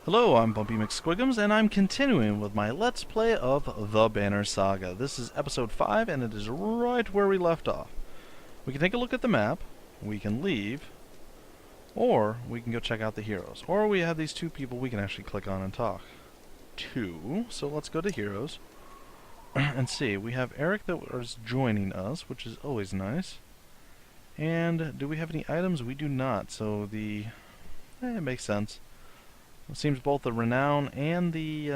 Hello, I'm Bumpy McSquigums, and I'm continuing with my Let's Play of the Banner Saga. This is episode 5, and it is right where we left off. We can take a look at the map, we can leave, or we can go check out the heroes. Or we have these two people we can actually click on and talk to. So let's go to heroes and see. We have Eric that is joining us, which is always nice. And do we have any items? We do not, so it makes sense. It seems both the renown and the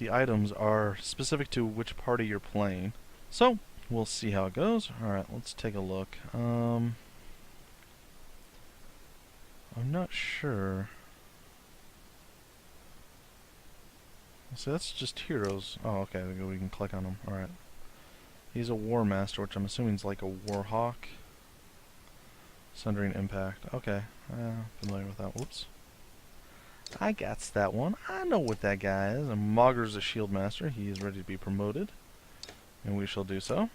items are specific to which party you're playing. So we'll see how it goes. Alright, let's take a look. I'm not sure. So that's just heroes. Oh, okay, we can click on them. Alright. He's a War Master, which I'm assuming is like a Warhawk. Sundering Impact. Okay, familiar with that. Whoops. I got that one. I know what that guy is. And Mogger's a Shield Master. He is ready to be promoted. And we shall do so.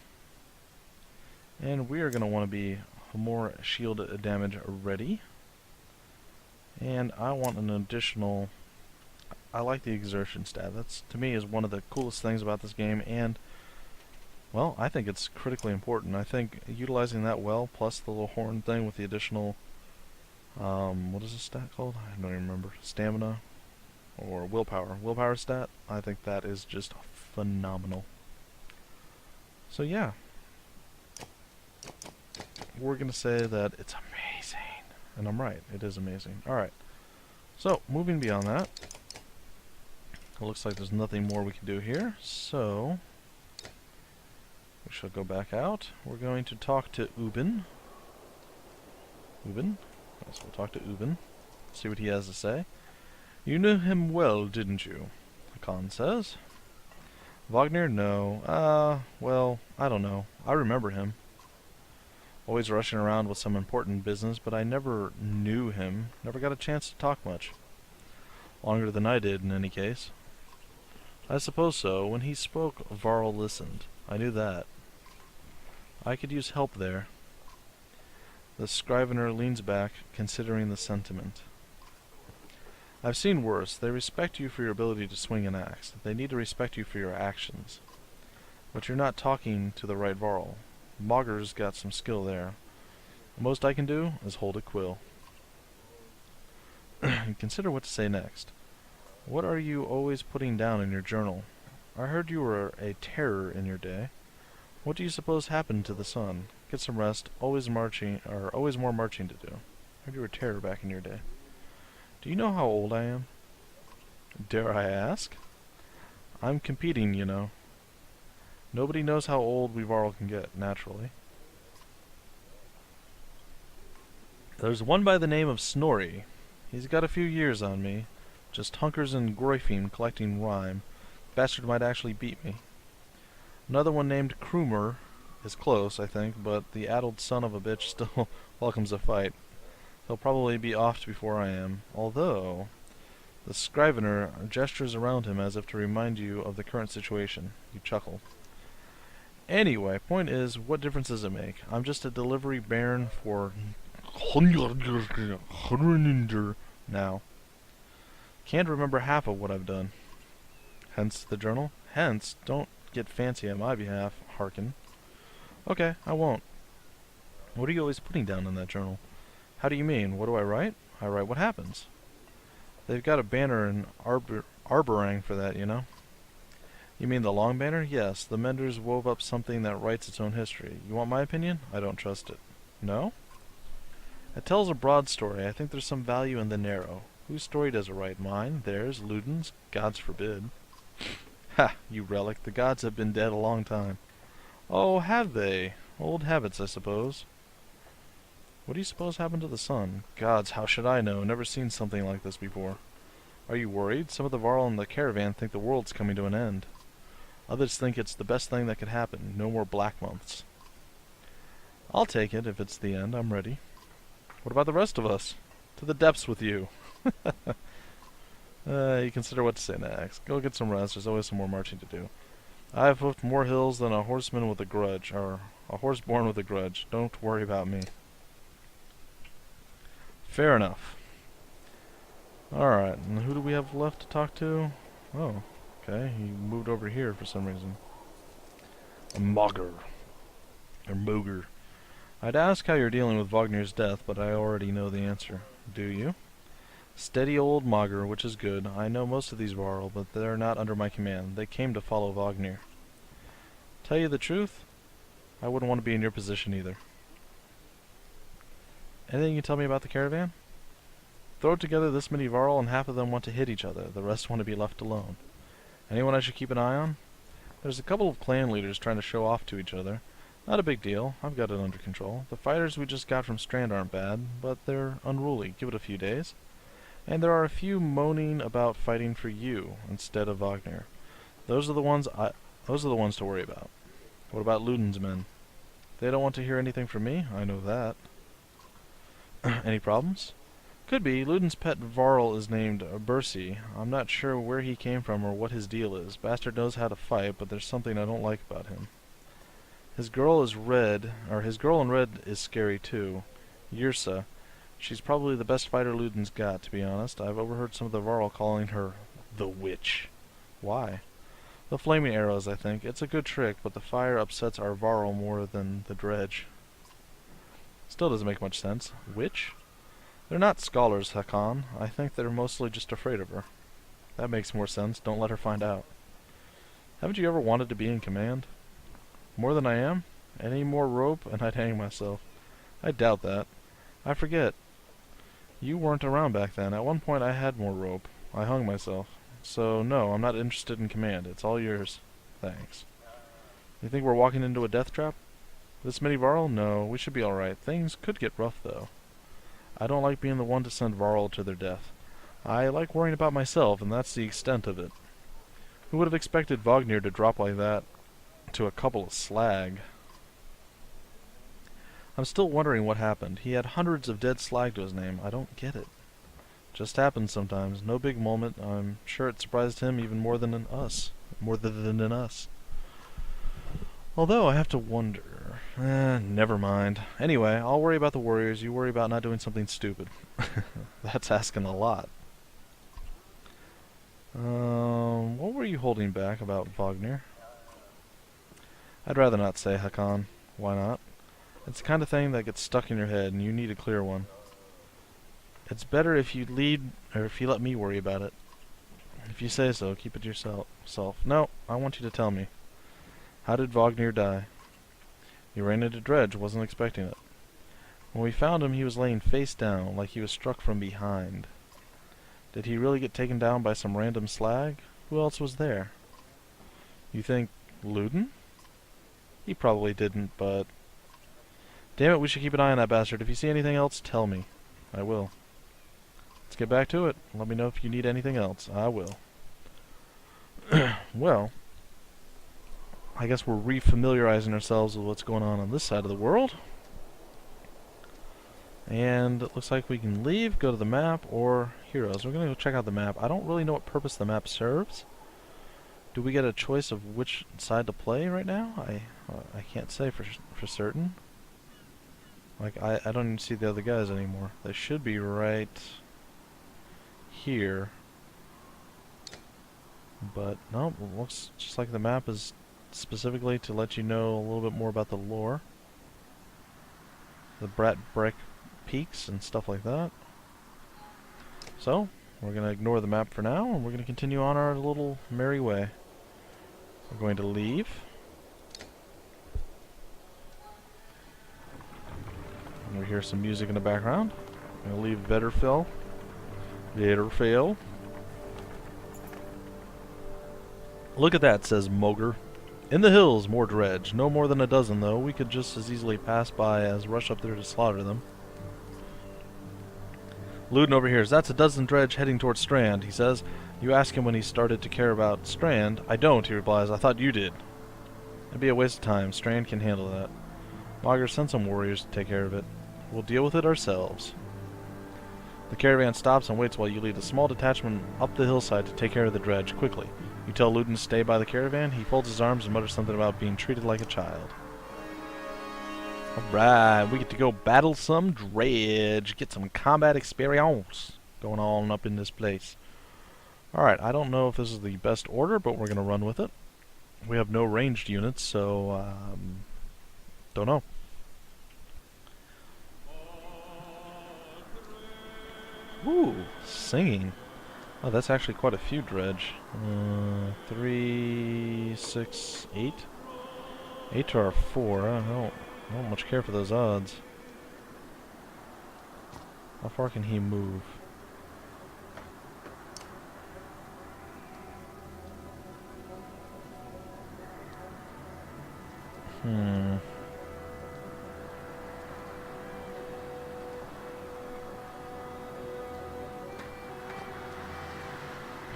And we are going to want to be more shield damage ready. And I want an additional... I like the exertion stat. That's, to me, is one of the coolest things about this game. And, well, I think it's critically important. I think utilizing that well, plus the little horn thing with the additional... what is this stat called? I don't even remember. Stamina or willpower. Willpower stat. I think that is just phenomenal. So yeah. We're going to say that it's amazing. And I'm right. It is amazing. Alright. So, moving beyond that. It looks like there's nothing more we can do here. So, we shall go back out. We're going to talk to Ubin. Yes, we'll talk to Ubin, see what he has to say. You knew him well, didn't you? Hakon says. Wagner, no. Well, I don't know. I remember him. Always rushing around with some important business, but I never knew him. Never got a chance to talk much. Longer than I did, in any case. I suppose so. When he spoke, Varl listened. I knew that. I could use help there. The scrivener leans back, considering the sentiment. I've seen worse. They respect you for your ability to swing an axe. They need to respect you for your actions. But you're not talking to the right Varl. Mogger's got some skill there. The most I can do is hold a quill. Consider what to say next. What are you always putting down in your journal? I heard you were a terror in your day. What do you suppose happened to the sun? Get some rest, always more marching to do. Heard you were a terror back in your day. Do you know how old I am? Dare I ask? I'm competing, you know. Nobody knows how old we Varl can get, naturally. There's one by the name of Snorri. He's got a few years on me. Just hunkers in Groifim collecting rhyme. Bastard might actually beat me. Another one named Krumer is close, I think, but the addled son of a bitch still welcomes a fight. He'll probably be offed before I am, although the scrivener gestures around him as if to remind you of the current situation. You chuckle. Anyway, point is, what difference does it make? I'm just a delivery baron for now. Can't remember half of what I've done. Hence the journal? Hence, don't get fancy on my behalf, Harkin. Okay, I won't. What are you always putting down in that journal? How do you mean? What do I write? I write what happens. They've got a banner in Arborang for that, you know? You mean the long banner? Yes, the menders wove up something that writes its own history. You want my opinion? I don't trust it. No? It tells a broad story. I think there's some value in the narrow. Whose story does it write? Mine? Theirs? Ludin's? Gods forbid. Ha! You relic. The gods have been dead a long time. Oh, have they? Old habits, I suppose. What do you suppose happened to the sun? Gods, how should I know? Never seen something like this before. Are you worried? Some of the Varl in the caravan think the world's coming to an end. Others think it's the best thing that could happen. No more black months. I'll take it if it's the end. I'm ready. What about the rest of us? To the depths with you. You consider what to say next. Go get some rest. There's always some more marching to do. I've hoofed more hills than a horseman with a grudge, or a horse born with a grudge. Don't worry about me. Fair enough. Alright, and who do we have left to talk to? Oh, okay, he moved over here for some reason. A Mogger. Or Moger. I'd ask how you're dealing with Wagner's death, but I already know the answer. Do you? Steady old Mogger, which is good. I know most of these Varl, but they're not under my command. They came to follow Wagner. Tell you the truth, I wouldn't want to be in your position either. Anything you can tell me about the caravan? Throw together this many Varl and half of them want to hit each other. The rest want to be left alone. Anyone I should keep an eye on? There's a couple of clan leaders trying to show off to each other. Not a big deal. I've got it under control. The fighters we just got from Strand aren't bad, but they're unruly. Give it a few days. And there are a few moaning about fighting for you instead of Wagner. Those are the ones to worry about. What about Ludin's men? They don't want to hear anything from me. I know that. Any problems? Could be. Ludin's pet Varl is named Bercy. I'm not sure where he came from or what his deal is. Bastard knows how to fight, but there's something I don't like about him. His girl in red is scary too. Yrsa. She's probably the best fighter Ludin's got, to be honest. I've overheard some of the Varl calling her the witch. Why? The flaming arrows, I think. It's a good trick, but the fire upsets our Varl more than the Dredge. Still doesn't make much sense. Witch? They're not scholars, Hakon. I think they're mostly just afraid of her. That makes more sense. Don't let her find out. Haven't you ever wanted to be in command? More than I am? Any more rope and I'd hang myself. I doubt that. I forget. You weren't around back then. At one point I had more rope. I hung myself. So no, I'm not interested in command. It's all yours. Thanks. You think we're walking into a death trap? This many Varl? No, we should be alright. Things could get rough though. I don't like being the one to send Varl to their death. I like worrying about myself, and that's the extent of it. Who would have expected Wagner to drop like that to a couple of slag? I'm still wondering what happened. He had hundreds of dead slag to his name. I don't get it. Just happens sometimes. No big moment. I'm sure it surprised him even more than us. More than us. Although I have to wonder. Never mind. Anyway, I'll worry about the warriors. You worry about not doing something stupid. That's asking a lot. What were you holding back about Wagner? I'd rather not say, Hakon. Why not? It's the kind of thing that gets stuck in your head, and you need a clear one. It's better if you let me worry about it. If you say so, keep it to yourself. No, I want you to tell me. How did Wagner die? He ran into Dredge, wasn't expecting it. When we found him, he was laying face down, like he was struck from behind. Did he really get taken down by some random slag? Who else was there? You think Ludin? He probably didn't, but... Damn it, we should keep an eye on that bastard. If you see anything else, tell me. I will. Let's get back to it. Let me know if you need anything else. I will. Well, I guess we're refamiliarizing ourselves with what's going on this side of the world. And it looks like we can leave, go to the map, or heroes. We're going to go check out the map. I don't really know what purpose the map serves. Do we get a choice of which side to play right now? I can't say for certain. Like, I don't even see the other guys anymore. They should be right here. But, no, it looks just like the map is specifically to let you know a little bit more about the lore. The Brat Brick peaks and stuff like that. So, we're going to ignore the map for now, and we're going to continue on our little merry way. We're going to leave. And we hear some music in the background. I'm going to leave Vetterfell. Look at that, says Moger. In the hills, more Dredge. No more than a dozen, though. We could just as easily pass by as rush up there to slaughter them. Ludin overhears. That's a dozen Dredge heading towards Strand, he says. You ask him when he started to care about Strand. I don't, he replies. I thought you did. It'd be a waste of time. Strand can handle that. Moger, send some warriors to take care of it. We'll deal with it ourselves. The caravan stops and waits while you lead a small detachment up the hillside to take care of the Dredge. Quickly. You tell Ludin to stay by the caravan. He folds his arms and mutters something about being treated like a child. Alright, we get to go battle some Dredge. Get some combat experience. going on up in this place. Alright, I don't know if this is the best order, but we're going to run with it. We have no ranged units, so don't know. Ooh, singing. Oh, that's actually quite a few dredge. 3, 6, 8? 8 to our 4. I don't much care for those odds. How far can he move?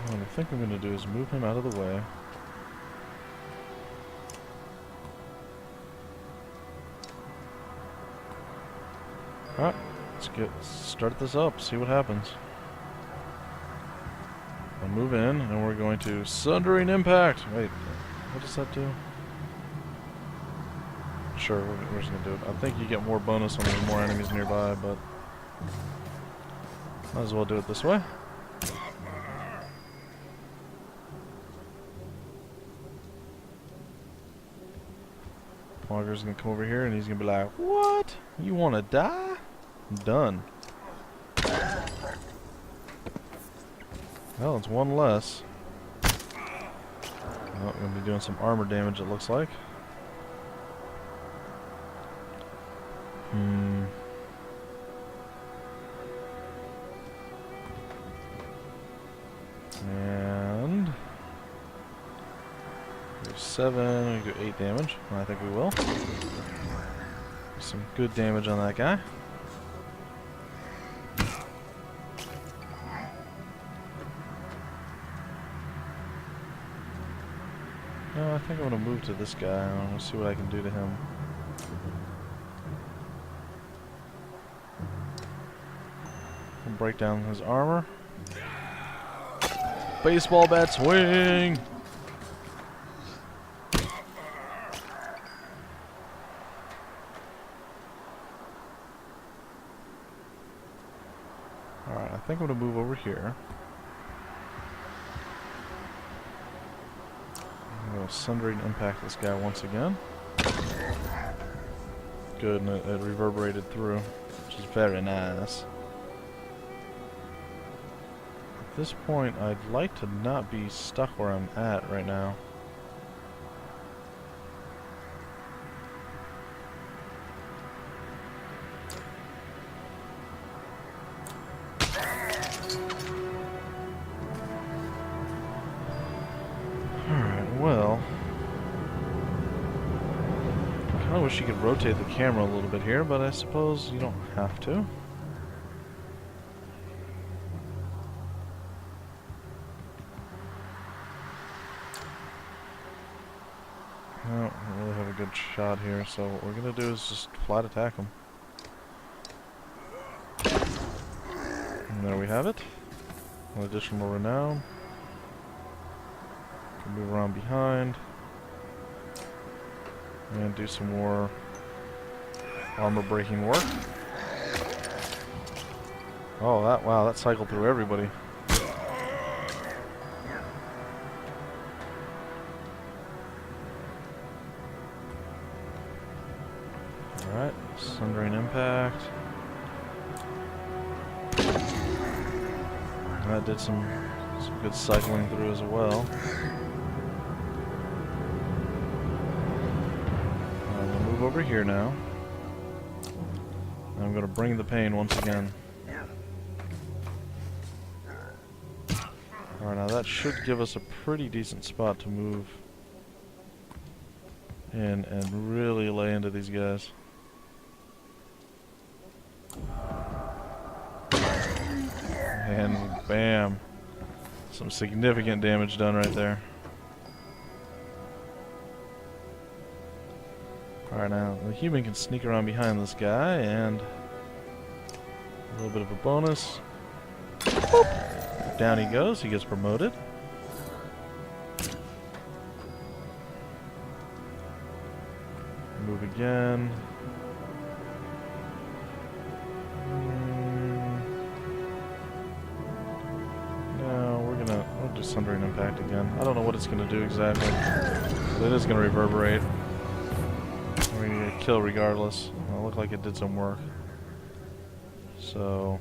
What I think I'm going to do is move him out of the way. Alright, let's start this up, see what happens. I'll move in, and we're going to Sundering Impact! Wait, what does that do? Sure, we're just going to do it. I think you get more bonus when there's more enemies nearby, but might as well do it this way. Auger's gonna come over here and he's gonna be like, "What? You wanna die? I'm done." Well, it's one less. Oh, I'm gonna be doing some armor damage, it looks like. And 7, we do 8 damage. I think we will. Some good damage on that guy. No, I think I'm gonna move to this guy. I'm gonna see what I can do to him. I'll break down his armor. Baseball bat swing! Alright, I think I'm gonna move over here. I'm gonna Sundering Impact this guy once again. Good, and it reverberated through, which is very nice. At this point, I'd like to not be stuck where I'm at right now. Alright, well, I kinda wish you could rotate the camera a little bit here, but I suppose you don't have to. I don't really have a good shot here, so what we're going to do is just flat attack him. And there we have it. An additional renown. Can move around behind. And do some more armor breaking work. Oh, wow, that cycled through everybody. Alright, Sundering Impact. That did some good cycling through as well. I'm going to move over here now. I'm going to bring the pain once again. Alright, now that should give us a pretty decent spot to move in and really lay into these guys. And bam. Some significant damage done right there. Alright, now the human can sneak around behind this guy and a little bit of a bonus. Boop. Down he goes, he gets promoted. Move again. do Sundering Impact again. I don't know what it's going to do exactly. But it is going to reverberate. We're going to get a kill regardless. Well, it looked like it did some work. So...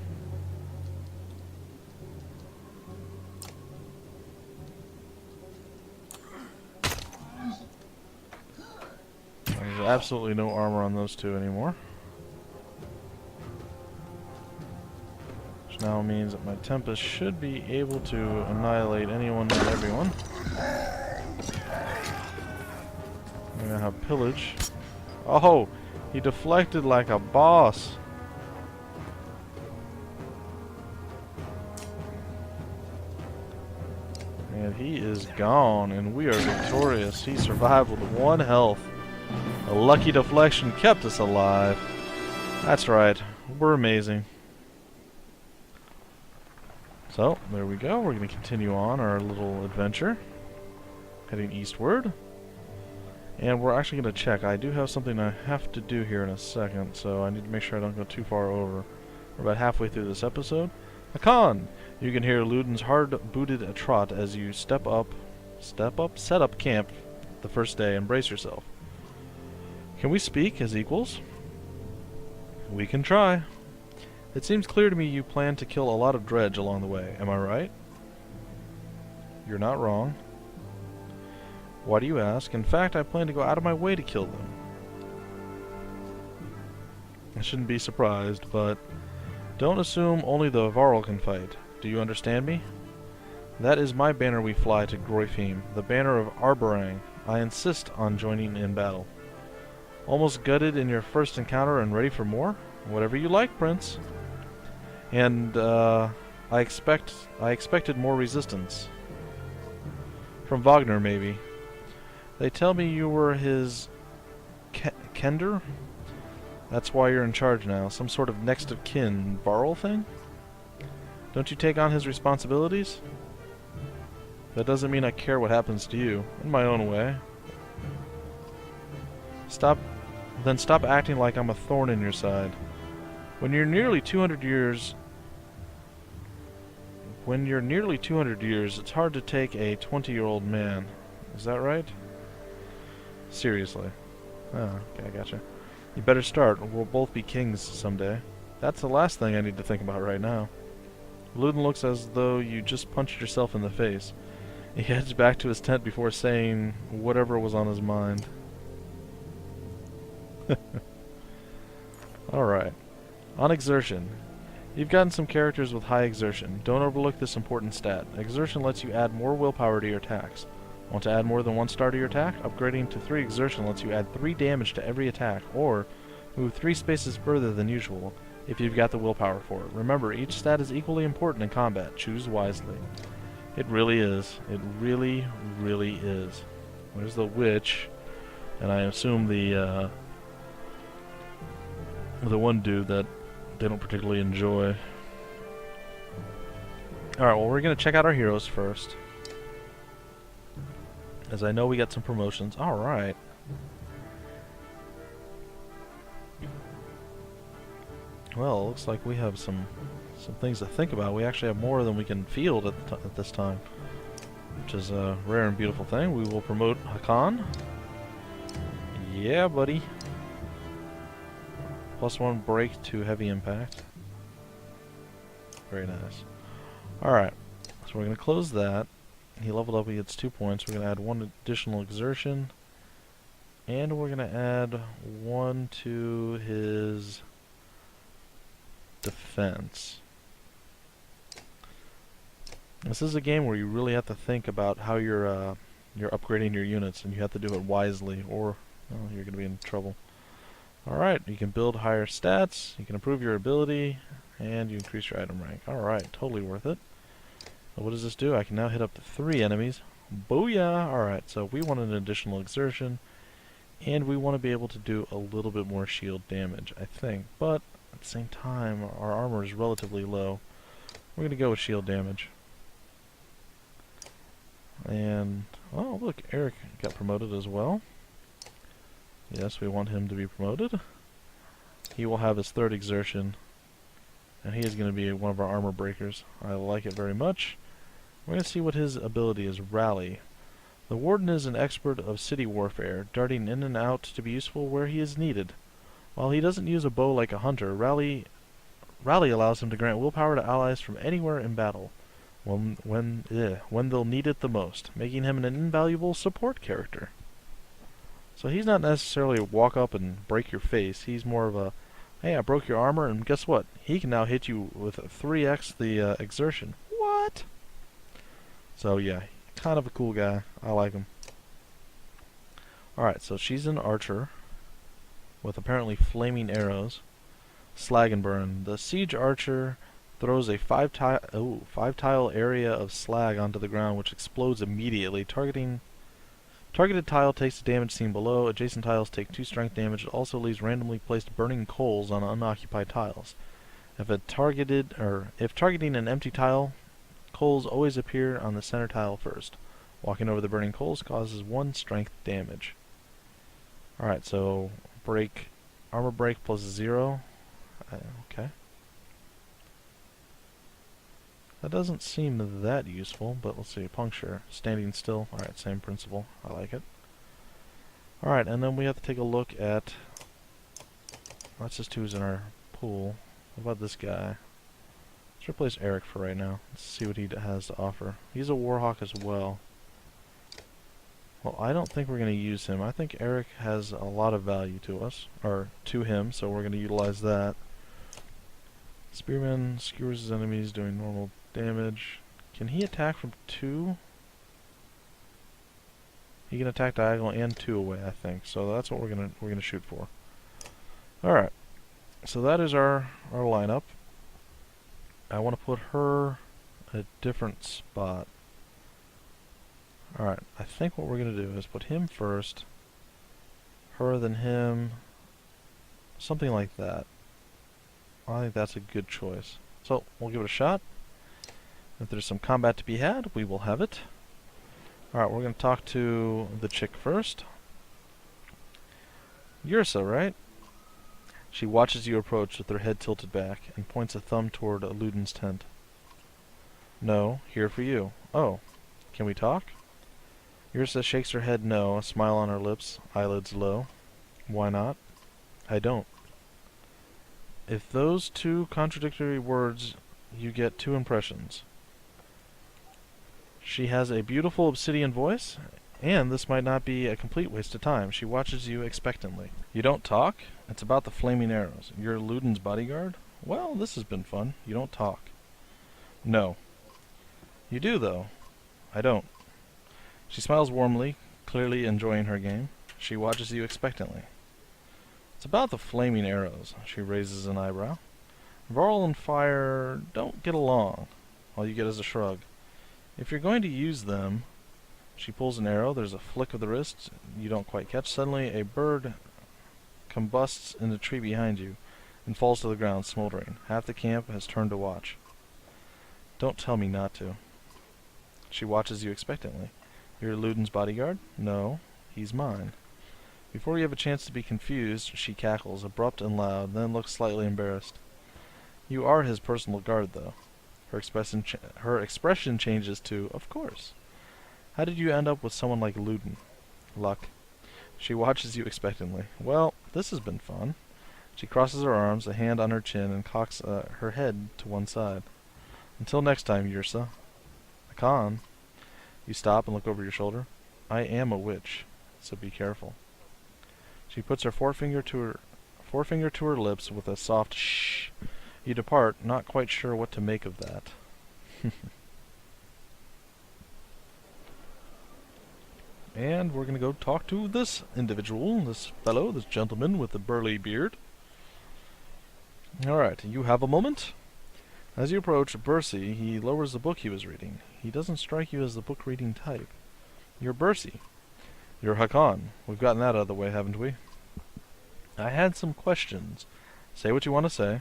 there's absolutely no armor on those two anymore. Which now means that my Tempest should be able to annihilate anyone and everyone. We're gonna have Pillage. Oh! He deflected like a boss! And he is gone, and we are victorious. He survived with 1 health. A lucky deflection kept us alive. That's right. We're amazing. So, there we go. We're going to continue on our little adventure. Heading eastward. And we're actually going to check. I do have something I have to do here in a second, so I need to make sure I don't go too far over. We're about halfway through this episode. Hakon! You can hear Ludin's hard-booted trot as you set up camp the first day and brace yourself. Can we speak as equals? We can try. It seems clear to me you plan to kill a lot of Dredge along the way. Am I right? You're not wrong. Why do you ask? In fact, I plan to go out of my way to kill them. I shouldn't be surprised, but don't assume only the Varl can fight. Do you understand me? That is my banner we fly to Groifheim, the banner of Arborang. I insist on joining in battle. Almost gutted in your first encounter and ready for more? Whatever you like, Prince. And, I expected more resistance. From Wagner, maybe. They tell me you were his... Kender? That's why you're in charge now. Some sort of next of kin Varl thing? Don't you take on his responsibilities? That doesn't mean I care what happens to you. In my own way. Stop acting like I'm a thorn in your side. When you're nearly 200 years, it's hard to take a 20-year-old man. Is that right? Seriously. Oh, okay, I gotcha. You better start, or we'll both be kings someday. That's the last thing I need to think about right now. Ludin looks as though you just punched yourself in the face. He heads back to his tent before saying whatever was on his mind. Alright. On exertion. You've gotten some characters with high exertion. Don't overlook this important stat. Exertion lets you add more willpower to your attacks. Want to add more than 1 star to your attack? Upgrading to 3 exertion lets you add 3 damage to every attack, or move 3 spaces further than usual, if you've got the willpower for it. Remember, each stat is equally important in combat. Choose wisely. It really is. It really, really is. There's the witch, and I assume the one dude that they don't particularly enjoy. Alright, well, we're going to check out our heroes first. As I know we got some promotions. Alright. Well, it looks like we have some things to think about. We actually have more than we can field at this time, which is a rare and beautiful thing. We will promote Hakon. Yeah, buddy. +1 break to heavy impact. Very nice. Alright, so we're going to close that. He leveled up, he gets 2 points. We're going to add 1 additional exertion. And we're going to add 1 to his defense. This is a game where you really have to think about how you're upgrading your units, and you have to do it wisely, or well, you're going to be in trouble. Alright, you can build higher stats, you can improve your ability, and you increase your item rank. Alright, totally worth it. So what does this do? I can now hit up to 3 enemies. Booyah! Alright, so we want an additional exertion, and we want to be able to do a little bit more shield damage, I think. But at the same time, our armor is relatively low. We're going to go with shield damage. And, oh look, Eric got promoted as well. Yes, we want him to be promoted. He will have his 3rd exertion, and he is going to be one of our armor breakers. I like it very much. We're going to see what his ability is. Rally. The Warden is an expert of city warfare, darting in and out to be useful where he is needed. While he doesn't use a bow like a hunter, Rally allows him to grant willpower to allies from anywhere in battle, when they'll need it the most, making him an invaluable support character. So he's not necessarily a walk up and break your face. He's more of a, hey, I broke your armor, and guess what? He can now hit you with 3x the exertion. What? So yeah, kind of a cool guy. I like him. Alright, so she's an archer with apparently flaming arrows. Slag and burn. The siege archer throws a 5-tile area of slag onto the ground, which explodes immediately. Targeted tile takes the damage seen below. Adjacent tiles take 2 strength damage. It also leaves randomly placed burning coals on unoccupied tiles. If targeting an empty tile, coals always appear on the center tile first. Walking over the burning coals causes 1 strength damage. Alright, so armor break plus 0. Okay. That doesn't seem that useful, but let's see. Puncture. Standing still. Alright, same principle. I like it. Alright, and then we have to take a look at... That's just who's in our pool. What about this guy? Let's replace Eric for right now. Let's see what he has to offer. He's a Warhawk as well. Well, I don't think we're going to use him. I think Eric has a lot of value to us, or to him, so we're going to utilize that. Spearman skewers his enemies, doing normal damage. Can he attack from 2? He can attack diagonal and 2 away, I think. So that's what we're gonna shoot for. All right. So that is our lineup. I want to put her at a different spot. All right. I think what we're gonna do is put him first, her then him, something like that. I think that's a good choice. So, we'll give it a shot. If there's some combat to be had, we will have it. Alright, we're going to talk to the chick first. Yrsa, right? She watches you approach with her head tilted back and points a thumb toward Ludin's tent. No, here for you. Oh, can we talk? Yrsa shakes her head no, a smile on her lips, eyelids low. Why not? I don't. If those 2 contradictory words, you get 2 impressions. She has a beautiful obsidian voice, and this might not be a complete waste of time. She watches you expectantly. You don't talk? It's about the flaming arrows. You're Ludin's bodyguard? Well, this has been fun. You don't talk. No. You do, though. I don't. She smiles warmly, clearly enjoying her game. She watches you expectantly. It's about the flaming arrows. She raises an eyebrow. Varl and fire don't get along. All you get is a shrug. If you're going to use them... She pulls an arrow. There's a flick of the wrist. You don't quite catch. Suddenly, a bird combusts in the tree behind you and falls to the ground, smoldering. Half the camp has turned to watch. Don't tell me not to. She watches you expectantly. You're Ludin's bodyguard? No, he's mine. Before you have a chance to be confused, she cackles, abrupt and loud, then looks slightly embarrassed. You are his personal guard, though. Her expression changes to, of course. How did you end up with someone like Ludin? Luck. She watches you expectantly. Well, this has been fun. She crosses her arms, a hand on her chin, and cocks her head to one side. Until next time, Yrsa. Hakon. You stop and look over your shoulder. I am a witch, so be careful. She puts her forefinger to her lips with a soft shh. You depart, not quite sure what to make of that. And we're going to go talk to this individual, this fellow, this gentleman with the burly beard. Alright, you have a moment? As you approach Bercy, he lowers the book he was reading. He doesn't strike you as the book-reading type. You're Bercy. You're Hakon. We've gotten that out of the way, haven't we? I had some questions. Say what you want to say.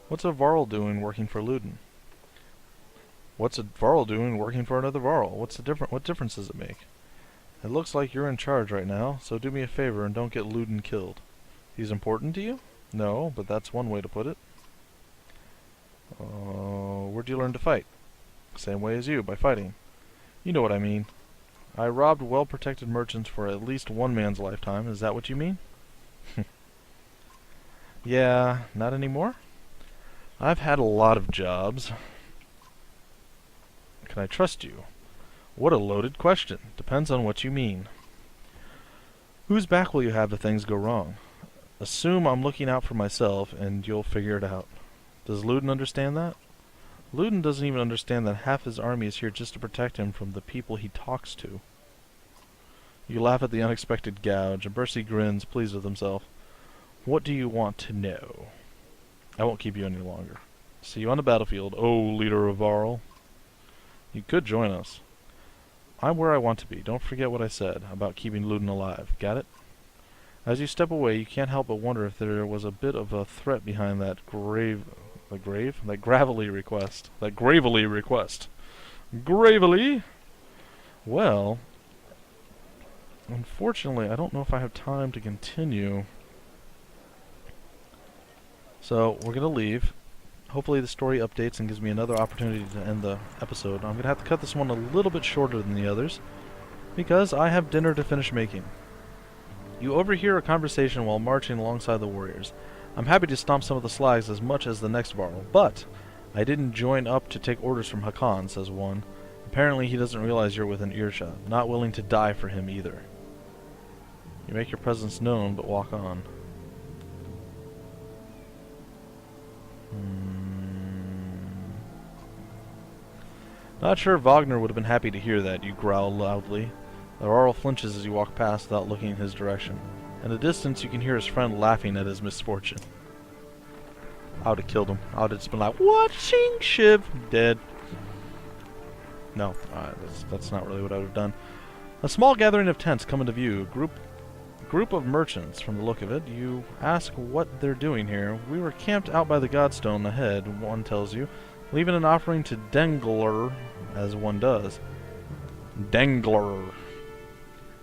What's a Varl doing working for Ludin? What's a Varl doing working for another Varl? What difference does it make? It looks like you're in charge right now, so do me a favor and don't get Ludin killed. He's important to you? No, but that's one way to put it. Where'd you learn to fight? Same way as you, by fighting. You know what I mean. I robbed well-protected merchants for at least one man's lifetime. Is that what you mean? Yeah, not anymore? I've had a lot of jobs. Can I trust you? What a loaded question. Depends on what you mean. Whose back will you have if things go wrong? Assume I'm looking out for myself, and you'll figure it out. Does Ludin understand that? Ludin doesn't even understand that half his army is here just to protect him from the people he talks to. You laugh at the unexpected gouge, and Bercy grins, pleased with himself. What do you want to know? I won't keep you any longer. See you on the battlefield, oh leader of Varl. You could join us. I'm where I want to be. Don't forget what I said about keeping Ludin alive. Got it? As you step away, you can't help but wonder if there was a bit of a threat behind that gravelly request. That gravely request. Gravely? Well, unfortunately, I don't know if I have time to continue. So, we're going to leave. Hopefully the story updates and gives me another opportunity to end the episode. I'm going to have to cut this one a little bit shorter than the others, because I have dinner to finish making. You overhear a conversation while marching alongside the warriors. I'm happy to stomp some of the slags as much as the next Varl, but I didn't join up to take orders from Hakon, says one. Apparently he doesn't realize you're within earshot, not willing to die for him either. You make your presence known, but walk on. Not sure Wagner would have been happy to hear that, you growl loudly. The Varl flinches as you walk past without looking in his direction. In the distance, you can hear his friend laughing at his misfortune. I would have killed him. I would have just been like, watching Shiv dead. No, that's not really what I would have done. A small gathering of tents come into view. Group of merchants, from the look of it. You ask what they're doing here. We were camped out by the Godstone ahead, one tells you, leaving an offering to Dengler, as one does. Dengler.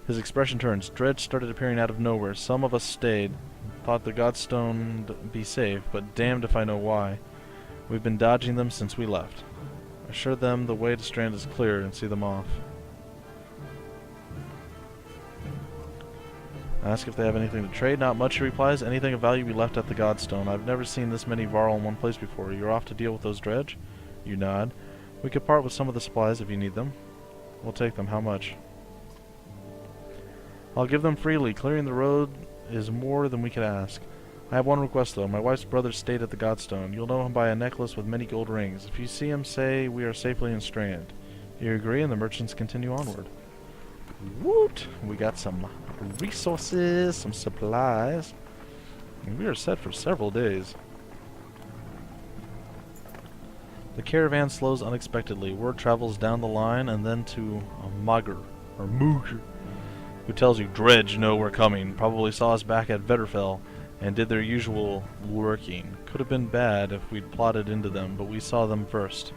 His expression turns. Dredge started appearing out of nowhere. Some of us stayed. Thought the Godstone'd be safe, but damned if I know why. We've been dodging them since we left. Assure them the way to Strand is clear and see them off. Ask if they have anything to trade. Not much, he replies. Anything of value we left at the Godstone. I've never seen this many Varl in one place before. You're off to deal with those Dredge? You nod. We could part with some of the supplies if you need them. We'll take them. How much? I'll give them freely. Clearing the road is more than we could ask. I have one request, though. My wife's brother stayed at the Godstone. You'll know him by a necklace with many gold rings. If you see him, say we are safely in Strand. You agree, and the merchants continue onward. Woot! We got some resources, some supplies, and we are set for several days. The caravan slows unexpectedly. Word travels down the line and then to a Mooger, who tells you Dredge know we're coming. Probably saw us back at Vetterfell and did their usual lurking. Could have been bad if we'd plotted into them, but we saw them first.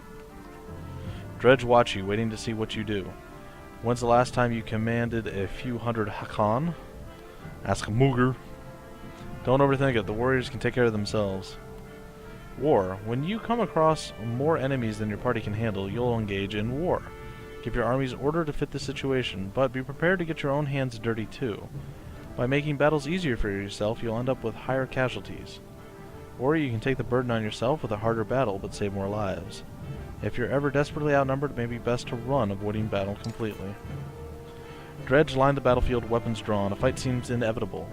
Dredge watch you, waiting to see what you do. When's the last time you commanded a few hundred Hakon? Ask Mooger. Don't overthink it. The warriors can take care of themselves. War. When you come across more enemies than your party can handle, you'll engage in war. Give your armies order to fit the situation, but be prepared to get your own hands dirty too. By making battles easier for yourself, you'll end up with higher casualties. Or you can take the burden on yourself with a harder battle, but save more lives. If you're ever desperately outnumbered, it may be best to run, avoiding battle completely. Dredge lined the battlefield, weapons drawn. A fight seems inevitable.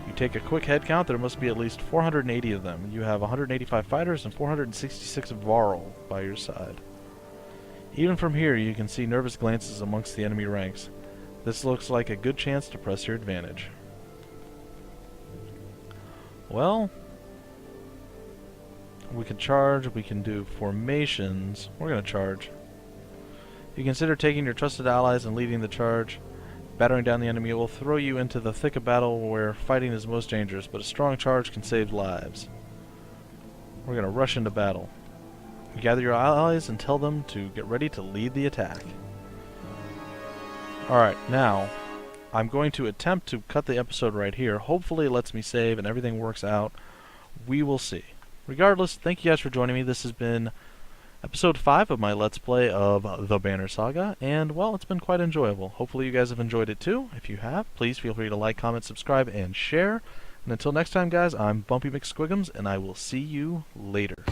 You take a quick head count, there must be at least 480 of them. You have 185 fighters and 466 Varl by your side. Even from here, you can see nervous glances amongst the enemy ranks. This looks like a good chance to press your advantage. Well, we can charge, we can do formations. We're going to charge. You consider taking your trusted allies and leading the charge. Battering down the enemy will throw you into the thick of battle where fighting is most dangerous, but a strong charge can save lives. We're going to rush into battle. You gather your allies and tell them to get ready to lead the attack. Alright, now, I'm going to attempt to cut the episode right here. Hopefully it lets me save and everything works out. We will see. Regardless, thank you guys for joining me. This has been episode 5 of my Let's Play of the Banner Saga, and, well, it's been quite enjoyable. Hopefully you guys have enjoyed it too. If you have, please feel free to like, comment, subscribe, and share. And until next time, guys, I'm Bumpy McSquigums, and I will see you later.